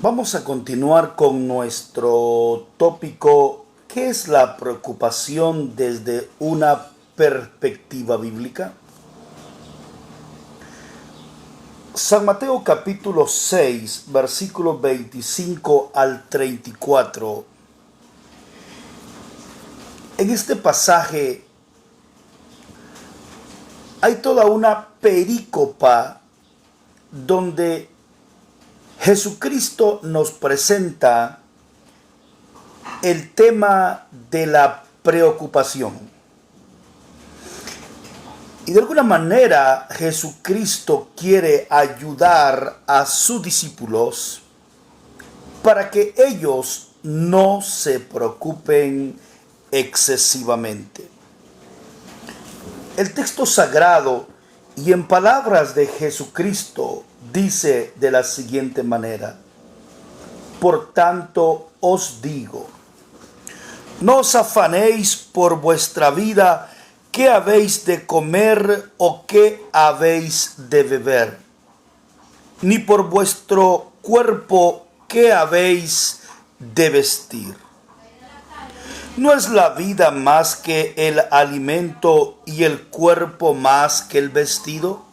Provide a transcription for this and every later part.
Vamos a continuar con nuestro tópico, ¿qué es la preocupación desde una perspectiva bíblica? San Mateo capítulo 6, versículos 25 al 34. En este pasaje hay toda una perícopa donde Jesucristo nos presenta el tema de la preocupación. Y de alguna manera Jesucristo quiere ayudar a sus discípulos para que ellos no se preocupen excesivamente. El texto sagrado y en palabras de Jesucristo dice de la siguiente manera: por tanto os digo, no os afanéis por vuestra vida, qué habéis de comer o qué habéis de beber, ni por vuestro cuerpo, qué habéis de vestir. ¿No es la vida más que el alimento y el cuerpo más que el vestido?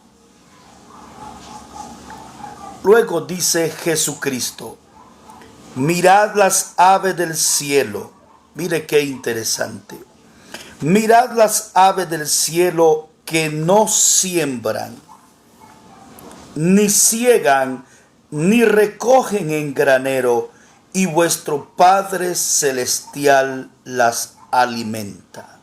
Luego dice Jesucristo: mirad las aves del cielo. Mire qué interesante. Mirad las aves del cielo, que no siembran, ni ciegan, ni recogen en granero, y vuestro Padre Celestial las alimenta.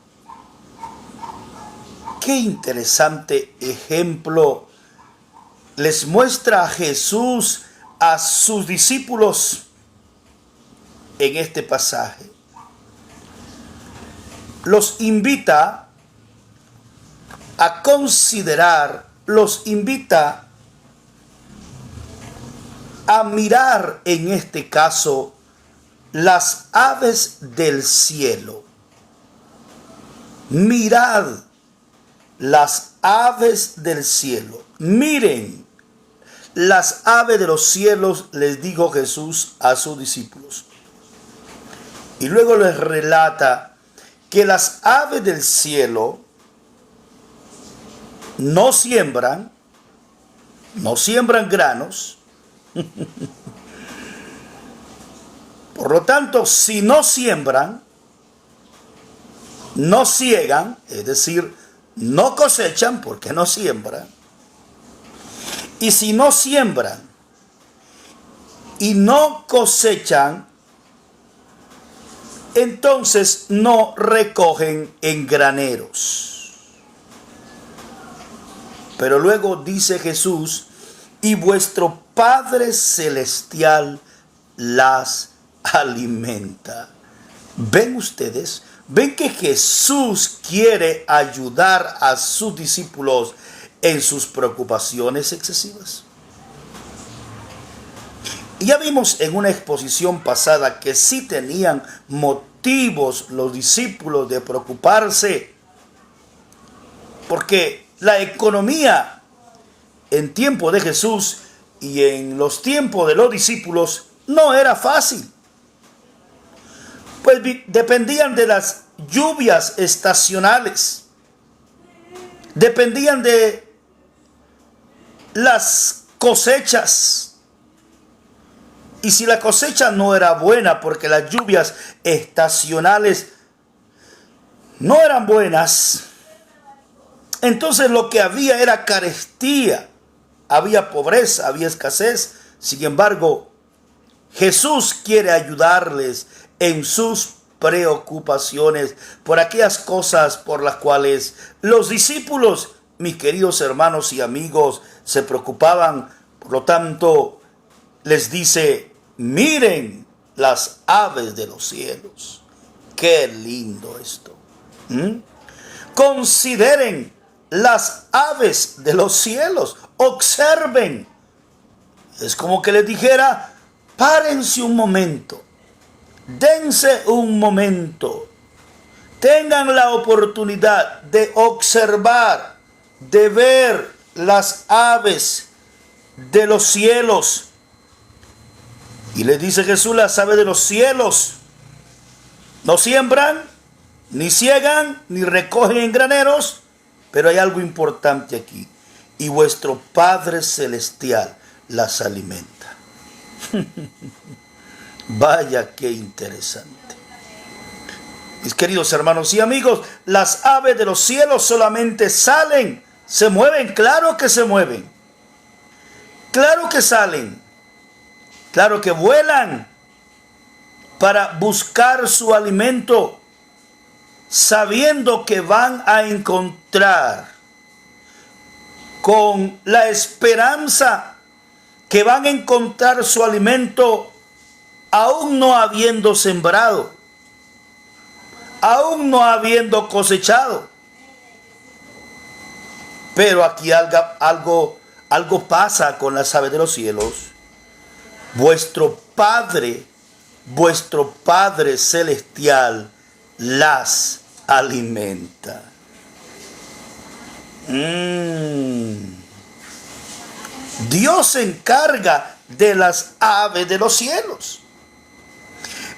Qué interesante ejemplo les muestra Jesús a sus discípulos en este pasaje. Los invita a considerar, los invita a mirar en este caso las aves del cielo. Mirad las aves del cielo. Miren las aves de los cielos, les dijo Jesús a sus discípulos. Y luego les relata que las aves del cielo no siembran granos. Por lo tanto, si no siembran, no ciegan, es decir, no cosechan porque no siembran. Y si no siembran y no cosechan, entonces no recogen en graneros. Pero luego dice Jesús: y vuestro Padre Celestial las alimenta. ¿Ven ustedes? ¿Ven que Jesús quiere ayudar a sus discípulos en sus preocupaciones excesivas? Y ya vimos en una exposición pasada que sí tenían motivos los discípulos de preocuparse, porque la economía en tiempo de Jesús y en los tiempos de los discípulos no era fácil, pues dependían de las lluvias estacionales, dependían de las cosechas. Y si la cosecha no era buena porque las lluvias estacionales no eran buenas, entonces lo que había era carestía, había pobreza, había escasez. Sin embargo, Jesús quiere ayudarles en sus preocupaciones por aquellas cosas por las cuales los discípulos, mis queridos hermanos y amigos, se preocupaban. Por lo tanto, les dice: miren las aves de los cielos. Qué lindo esto. Consideren las aves de los cielos. Observen. Es como que les dijera: párense un momento. Dense un momento. Tengan la oportunidad de observar, de ver las aves de los cielos Y le dice Jesús, las aves de los cielos no siembran, ni ciegan, ni recogen en graneros, pero hay algo importante aquí. Y vuestro Padre Celestial las alimenta. Vaya qué interesante. Mis queridos hermanos y amigos, las aves de los cielos solamente salen, se mueven, claro que se mueven. Claro que salen, claro que vuelan para buscar su alimento, sabiendo que van a encontrar, con la esperanza que van a encontrar su alimento, aún no habiendo sembrado, aún no habiendo cosechado. Pero aquí algo pasa con las aves de los cielos. Vuestro Padre Celestial las alimenta. Dios se encarga de las aves de los cielos.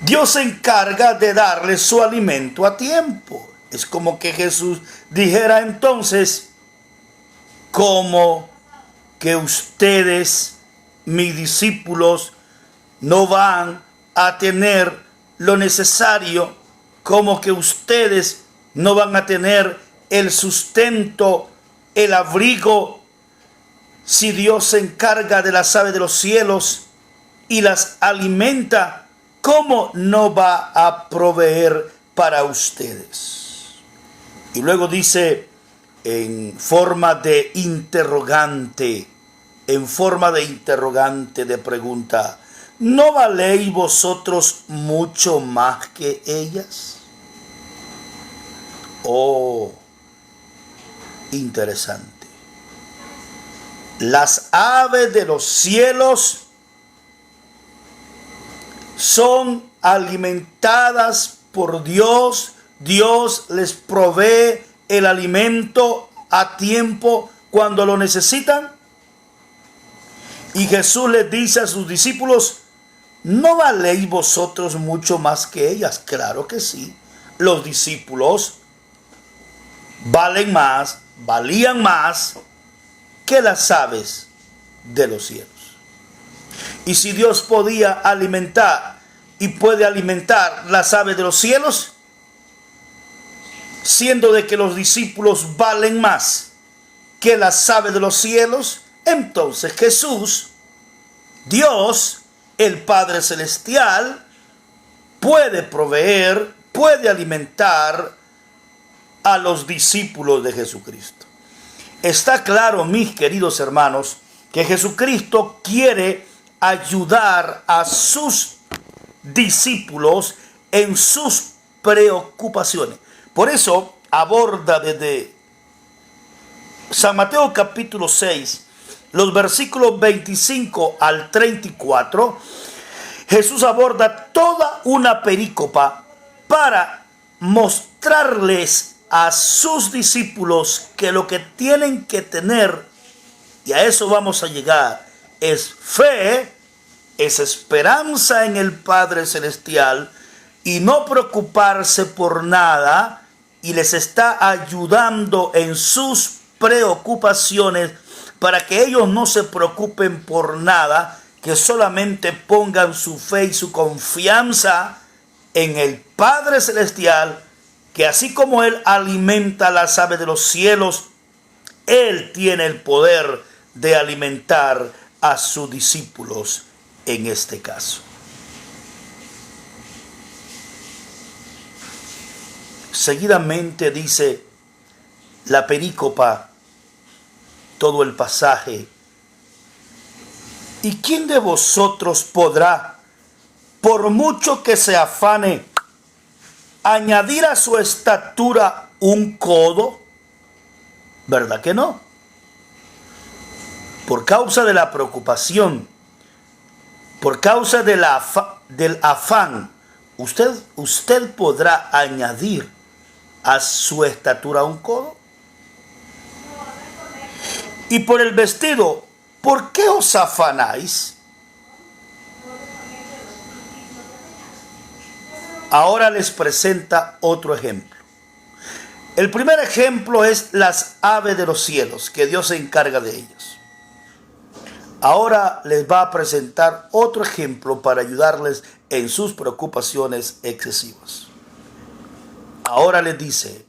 Dios se encarga de darles su alimento a tiempo. Es como que Jesús dijera entonces, como que ustedes, mis discípulos, no van a tener lo necesario, como que ustedes no van a tener el sustento, el abrigo, si Dios se encarga de las aves de los cielos y las alimenta, ¿cómo no va a proveer para ustedes? Y luego dice en forma de interrogante, de pregunta, ¿no valéis vosotros mucho más que ellas? Oh, interesante. Las aves de los cielos son alimentadas por Dios. Dios les provee el alimento a tiempo cuando lo necesitan. Y Jesús les dice a sus discípulos, ¿no valéis vosotros mucho más que ellas? Claro que sí. Los discípulos valían más que las aves de los cielos. Y si Dios podía alimentar y puede alimentar las aves de los cielos, siendo de que los discípulos valen más que las aves de los cielos, entonces Jesús, Dios, el Padre Celestial, puede proveer, puede alimentar a los discípulos de Jesucristo. Está claro, mis queridos hermanos, que Jesucristo quiere ayudar a sus discípulos en sus preocupaciones. Por eso aborda desde San Mateo capítulo 6, los versículos 25 al 34, Jesús aborda toda una perícopa para mostrarles a sus discípulos que lo que tienen que tener, y a eso vamos a llegar, es fe, es esperanza en el Padre Celestial y no preocuparse por nada, y les está ayudando en sus preocupaciones para que ellos no se preocupen por nada, que solamente pongan su fe y su confianza en el Padre Celestial, que así como Él alimenta las aves de los cielos, Él tiene el poder de alimentar a sus discípulos en este caso. Seguidamente dice la perícopa, todo el pasaje, ¿y quién de vosotros podrá, por mucho que se afane, añadir a su estatura un codo? ¿Verdad que no? Por causa de la preocupación, por causa de del afán, usted podrá añadir a su estatura un codo. Y por el vestido, ¿por qué os afanáis? Ahora les presenta otro ejemplo. El primer ejemplo es las aves de los cielos, que Dios se encarga de ellos. Ahora les va a presentar otro ejemplo para ayudarles en sus preocupaciones excesivas. Ahora les dice,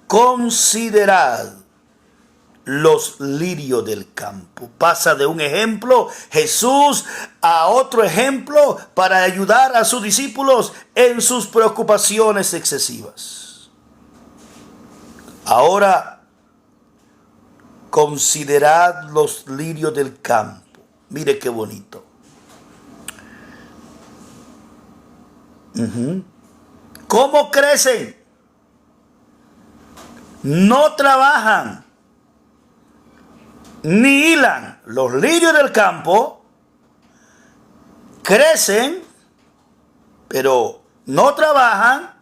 considerad los lirios del campo. Pasa de un ejemplo, Jesús, a otro ejemplo para ayudar a sus discípulos en sus preocupaciones excesivas. Ahora, considerad los lirios del campo. Mire qué bonito. ¿Cómo crecen? No trabajan ni hilan. Los lirios del campo crecen, pero no trabajan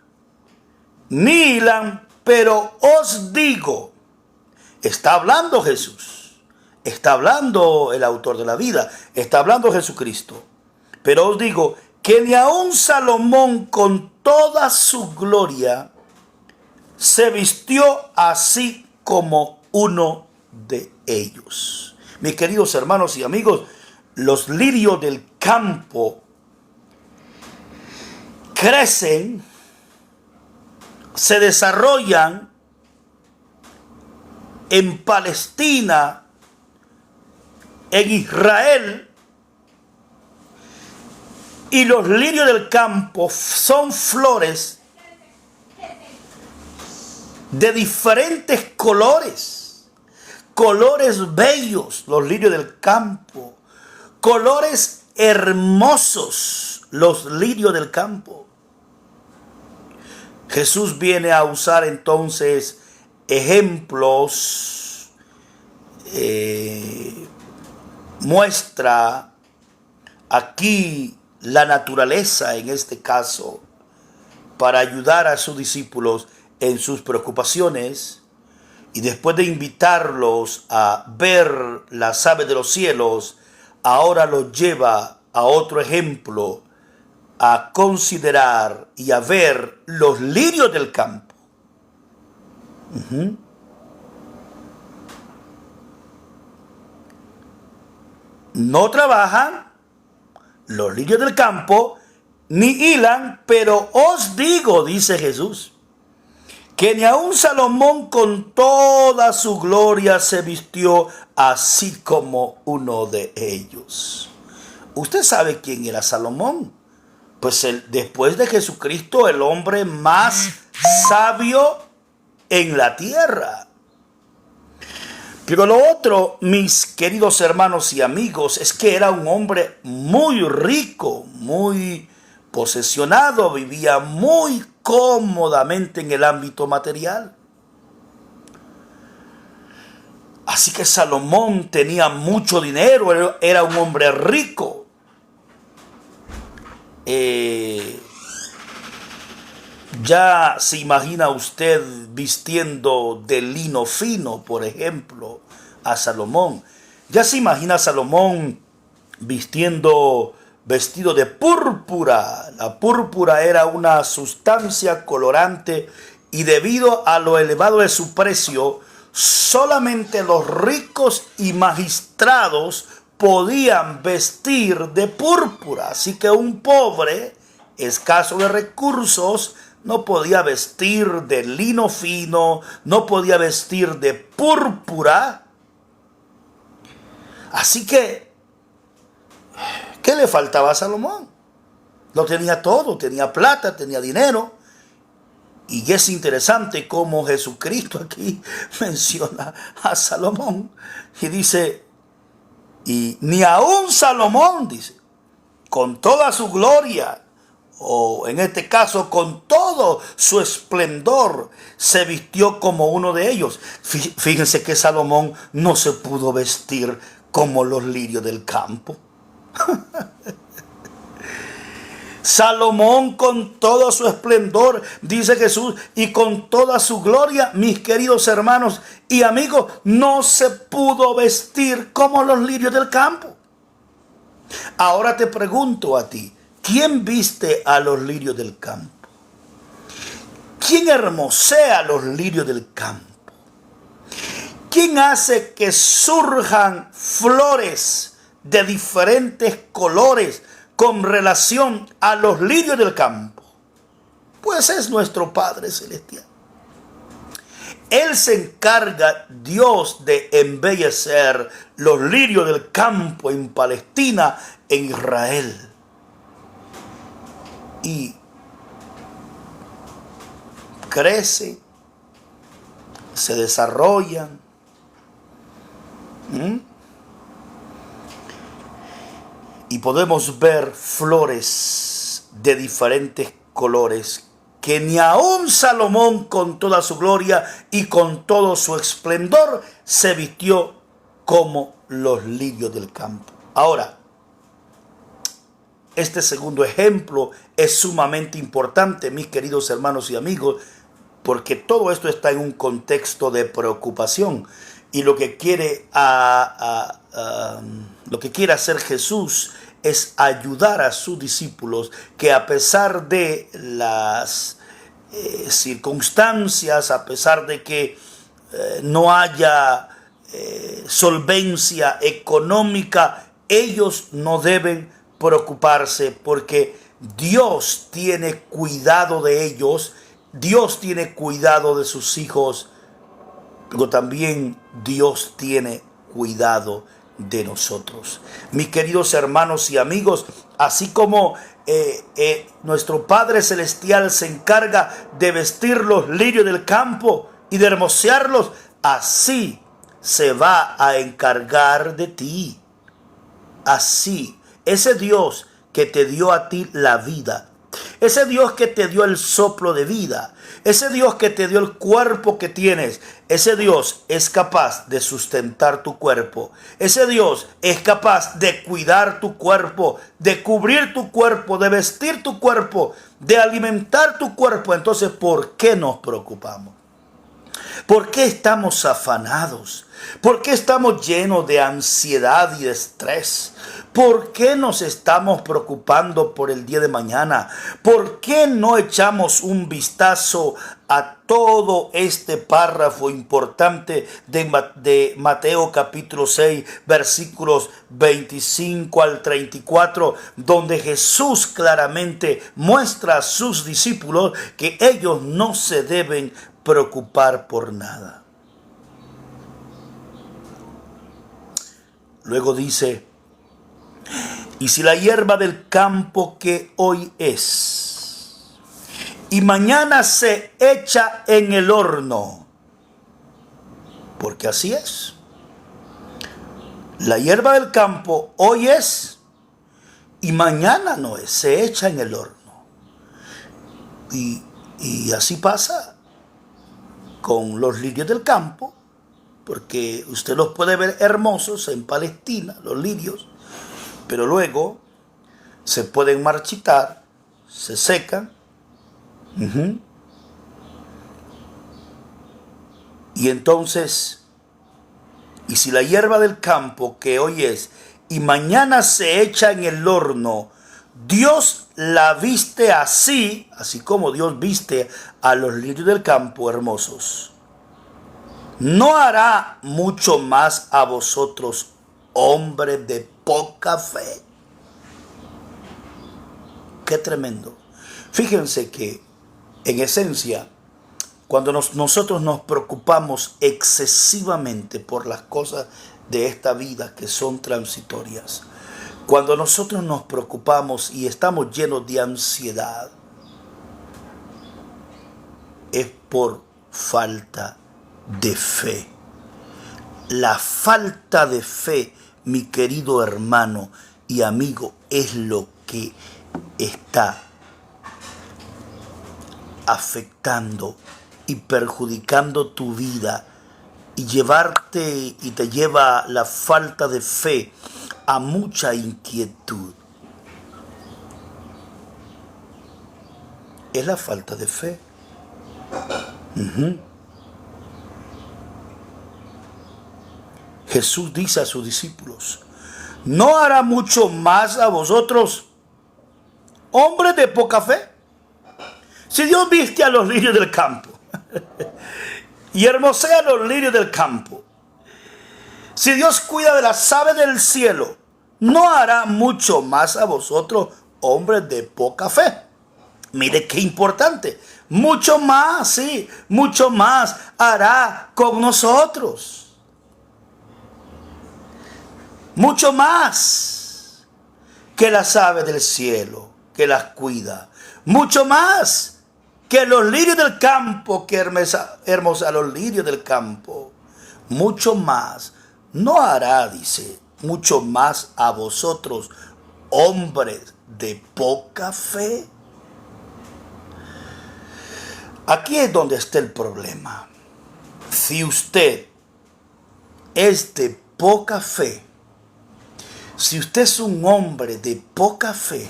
ni hilan, pero os digo, está hablando Jesús, está hablando el autor de la vida, está hablando Jesucristo, pero os digo que ni aun Salomón con toda su gloria se vistió así como uno de ellos. Mis queridos hermanos y amigos, los lirios del campo crecen, se desarrollan en Palestina, en Israel, y los lirios del campo son flores de diferentes colores, colores bellos, los lirios del campo, colores hermosos, los lirios del campo. Jesús viene a usar entonces ejemplos, muestra aquí la naturaleza en este caso para ayudar a sus discípulos en sus preocupaciones, y después de invitarlos a ver las aves de los cielos, ahora los lleva a otro ejemplo, a considerar y a ver los lirios del campo. No trabajan los lirios del campo, ni hilan, pero os digo, dice Jesús, que ni aun Salomón con toda su gloria se vistió así como uno de ellos. ¿Usted sabe quién era Salomón? Pues después de Jesucristo, el hombre más sabio en la tierra. Pero lo otro, mis queridos hermanos y amigos, es que era un hombre muy rico, muy posesionado, vivía muy cómodamente en el ámbito material. Así que Salomón tenía mucho dinero, era un hombre rico. Ya se imagina usted vistiendo de lino fino, por ejemplo, a Salomón. Ya se imagina a Salomón vestido de púrpura. La púrpura era una sustancia colorante y debido a lo elevado de su precio, solamente los ricos y magistrados podían vestir de púrpura. Así que un pobre, escaso de recursos, no podía vestir de lino fino, no podía vestir de púrpura. Así que, ¿qué le faltaba a Salomón? Lo tenía todo, tenía plata, tenía dinero. Y es interesante cómo Jesucristo aquí menciona a Salomón. Y dice, y ni aun Salomón, dice, con toda su gloria, o en este caso con todo su esplendor, se vistió como uno de ellos. Fíjense que Salomón no se pudo vestir como los lirios del campo. Salomón con todo su esplendor, dice Jesús, y con toda su gloria, mis queridos hermanos y amigos, no se pudo vestir como los lirios del campo. Ahora te pregunto a ti, ¿quién viste a los lirios del campo? ¿Quién hermosea los lirios del campo? ¿Quién hace que surjan flores de diferentes colores con relación a los lirios del campo? Pues es nuestro Padre Celestial. Él se encarga, Dios, de embellecer los lirios del campo en Palestina, en Israel. Y crecen, se desarrollan. Y podemos ver flores de diferentes colores que ni aun Salomón con toda su gloria y con todo su esplendor se vistió como los lirios del campo. Ahora, este segundo ejemplo es sumamente importante, mis queridos hermanos y amigos, porque todo esto está en un contexto de preocupación. Y lo que quiere hacer Jesús es ayudar a sus discípulos que, a pesar de las circunstancias, a pesar de que no haya solvencia económica, ellos no deben preocuparse, porque Dios tiene cuidado de ellos, Dios tiene cuidado de sus hijos, pero también Dios tiene cuidado de nosotros. Mis queridos hermanos y amigos, así como nuestro Padre Celestial se encarga de vestir los lirios del campo y de hermosearlos, así se va a encargar de ti. Así, ese Dios que te dio a ti la vida, ese Dios que te dio el soplo de vida, ese Dios que te dio el cuerpo que tienes, ese Dios es capaz de sustentar tu cuerpo. Ese Dios es capaz de cuidar tu cuerpo, de cubrir tu cuerpo, de vestir tu cuerpo, de alimentar tu cuerpo. Entonces, ¿por qué nos preocupamos? ¿Por qué estamos afanados? ¿Por qué estamos llenos de ansiedad y de estrés? ¿Por qué nos estamos preocupando por el día de mañana? ¿Por qué no echamos un vistazo a todo este párrafo importante de Mateo capítulo 6, versículos 25 al 34, donde Jesús claramente muestra a sus discípulos que ellos no se deben preocupar por nada? Luego dice: y si la hierba del campo que hoy es y mañana se echa en el horno, porque así es, la hierba del campo hoy es y mañana no es, se echa en el horno. Y así pasa con los lirios del campo, porque usted los puede ver hermosos en Palestina, los lirios, pero luego se pueden marchitar, se secan. Y entonces, y si la hierba del campo que hoy es y mañana se echa en el horno, Dios la viste así como Dios viste a los lirios del campo hermosos, ¿no hará mucho más a vosotros, hombres de poca fe? Qué tremendo. Fíjense que, en esencia, cuando nosotros nos preocupamos excesivamente por las cosas de esta vida que son transitorias, cuando nosotros nos preocupamos y estamos llenos de ansiedad, es por falta de fe. La falta de fe, mi querido hermano y amigo, es lo que está afectando y perjudicando tu vida, y te lleva la falta de fe a mucha inquietud. Es la falta de fe. Jesús dice a sus discípulos: ¿no hará mucho más a vosotros, hombres de poca fe? Si Dios viste a los lirios del campo y hermosea a los lirios del campo, si Dios cuida de las aves del cielo, ¿no hará mucho más a vosotros, hombres de poca fe? Mire qué importante. Mucho más, sí, mucho más hará con nosotros. Mucho más que las aves del cielo, que las cuida. Mucho más que los lirios del campo, que hermosa los lirios del campo. Mucho más. No hará, dice, mucho más a vosotros, hombres de poca fe. Aquí es donde está el problema. Si usted es de poca fe, si usted es un hombre de poca fe,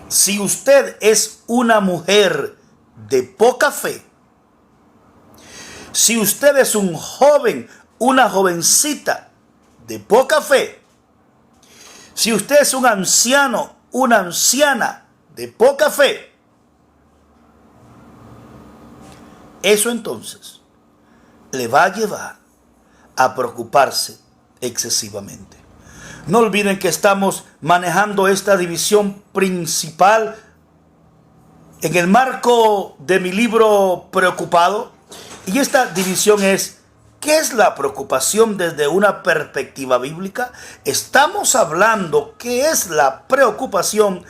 si usted es una mujer de poca fe, si usted es un joven, una jovencita de poca fe, si usted es un anciano, una anciana de poca fe, eso entonces le va a llevar a preocuparse excesivamente. No olviden que estamos manejando esta división principal en el marco de mi libro Preocupado. Y esta división es, ¿qué es la preocupación desde una perspectiva bíblica? Estamos hablando qué es la preocupación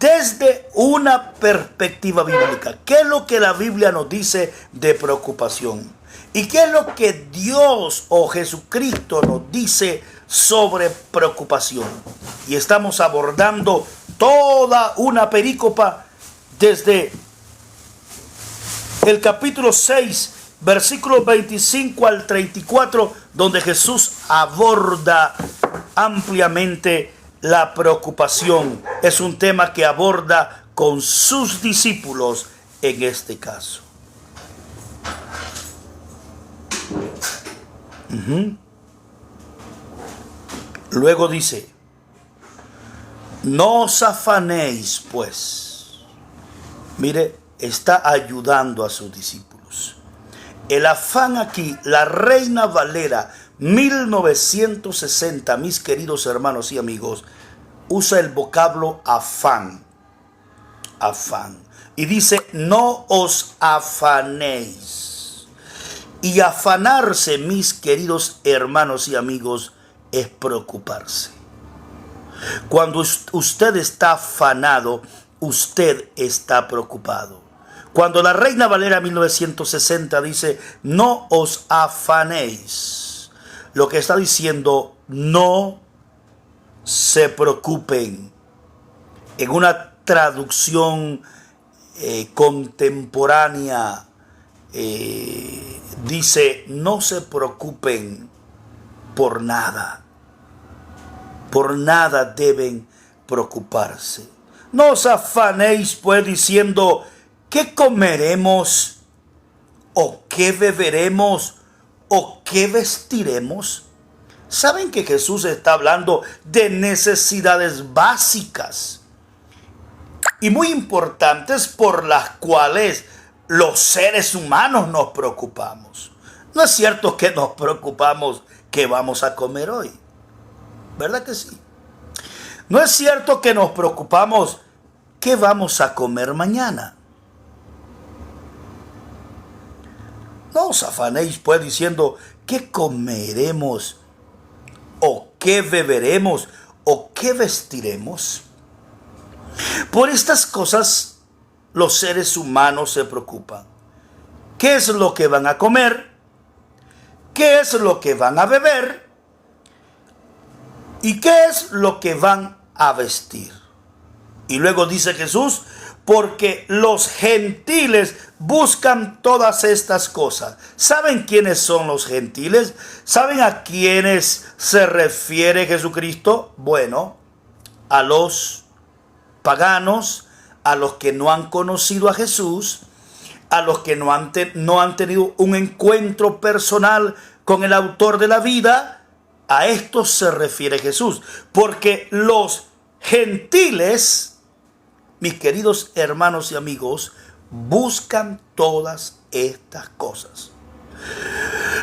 desde una perspectiva bíblica. ¿Qué es lo que la Biblia nos dice de preocupación? ¿Y qué es lo que Dios o Jesucristo nos dice sobre preocupación? Y estamos abordando toda una perícopa desde el capítulo 6, versículos 25 al 34, donde Jesús aborda ampliamente la preocupación. Es un tema que aborda con sus discípulos en este caso. Luego dice, no os afanéis pues. Mire, está ayudando a sus discípulos. El afán aquí, la Reina Valera 1960, mis queridos hermanos y amigos, usa el vocablo afán. Afán. Y dice, no os afanéis. Y afanarse, mis queridos hermanos y amigos, es preocuparse. Cuando usted está afanado, usted está preocupado. Cuando la Reina Valera 1960 dice, no os afanéis, lo que está diciendo, no se preocupen. En una traducción contemporánea, dice, no se preocupen por nada. Por nada deben preocuparse. No os afanéis pues diciendo, ¿qué comeremos? ¿O qué beberemos? ¿O qué vestiremos? ¿Saben que Jesús está hablando de necesidades básicas y muy importantes por las cuales los seres humanos nos preocupamos? No es cierto que nos preocupamos qué vamos a comer hoy, ¿verdad que sí? No es cierto que nos preocupamos qué vamos a comer mañana. No os afanéis pues diciendo, ¿qué comeremos? ¿O qué beberemos? ¿O qué vestiremos? Por estas cosas los seres humanos se preocupan. ¿Qué es lo que van a comer? ¿Qué es lo que van a beber? ¿Y qué es lo que van a vestir? Y luego dice Jesús, porque los gentiles buscan todas estas cosas. ¿Saben quiénes son los gentiles? ¿Saben a quiénes se refiere Jesucristo? Bueno, a los paganos, a los que no han conocido a Jesús, a los que no han tenido un encuentro personal con el autor de la vida. A estos se refiere Jesús, porque los gentiles mis queridos hermanos y amigos, buscan todas estas cosas.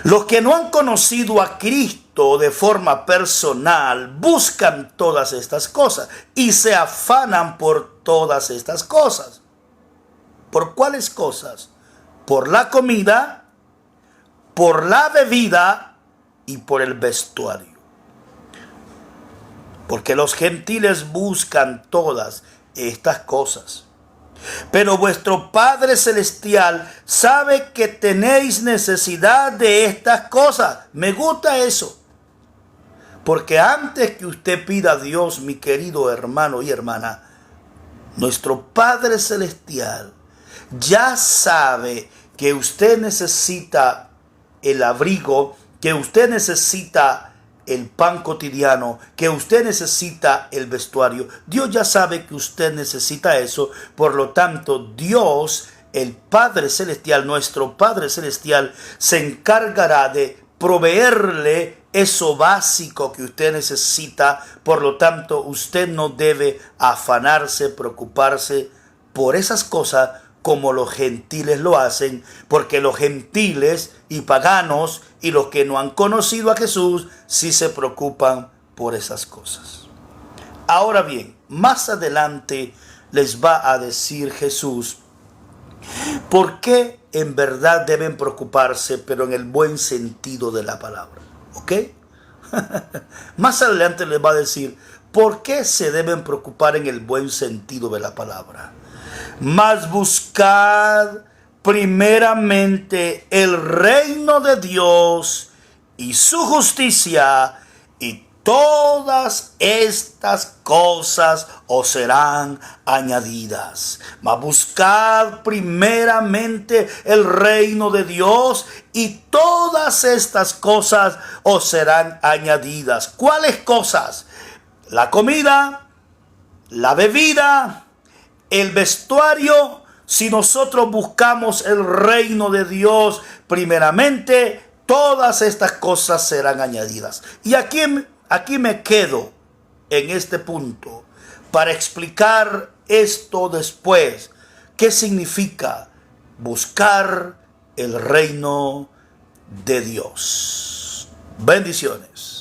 Los que no han conocido a Cristo de forma personal buscan todas estas cosas y se afanan por todas estas cosas. ¿Por cuáles cosas? Por la comida, por la bebida y por el vestuario. Porque los gentiles buscan todas estas cosas. Pero vuestro Padre Celestial sabe que tenéis necesidad de estas cosas. Me gusta eso. Porque antes que usted pida a Dios, mi querido hermano y hermana, nuestro Padre Celestial ya sabe que usted necesita el abrigo, que usted necesita el pan cotidiano, que usted necesita el vestuario. Dios ya sabe que usted necesita eso. Por lo tanto, Dios, el Padre Celestial, nuestro Padre Celestial, se encargará de proveerle eso básico que usted necesita. Por lo tanto, usted no debe afanarse, preocuparse por esas cosas como los gentiles lo hacen, porque los gentiles y paganos y los que no han conocido a Jesús sí se preocupan por esas cosas. Ahora bien, más adelante les va a decir Jesús por qué en verdad deben preocuparse, pero en el buen sentido de la palabra. ¿Ok? Más adelante les va a decir por qué se deben preocupar en el buen sentido de la palabra. Mas buscad primeramente el reino de Dios y su justicia, y todas estas cosas os serán añadidas. Mas buscad primeramente el reino de Dios y todas estas cosas os serán añadidas. ¿Cuáles cosas? La comida, la bebida, el vestuario. Si nosotros buscamos el reino de Dios primeramente, todas estas cosas serán añadidas. Y aquí me quedo en este punto para explicar esto después. ¿Qué significa buscar el reino de Dios? Bendiciones.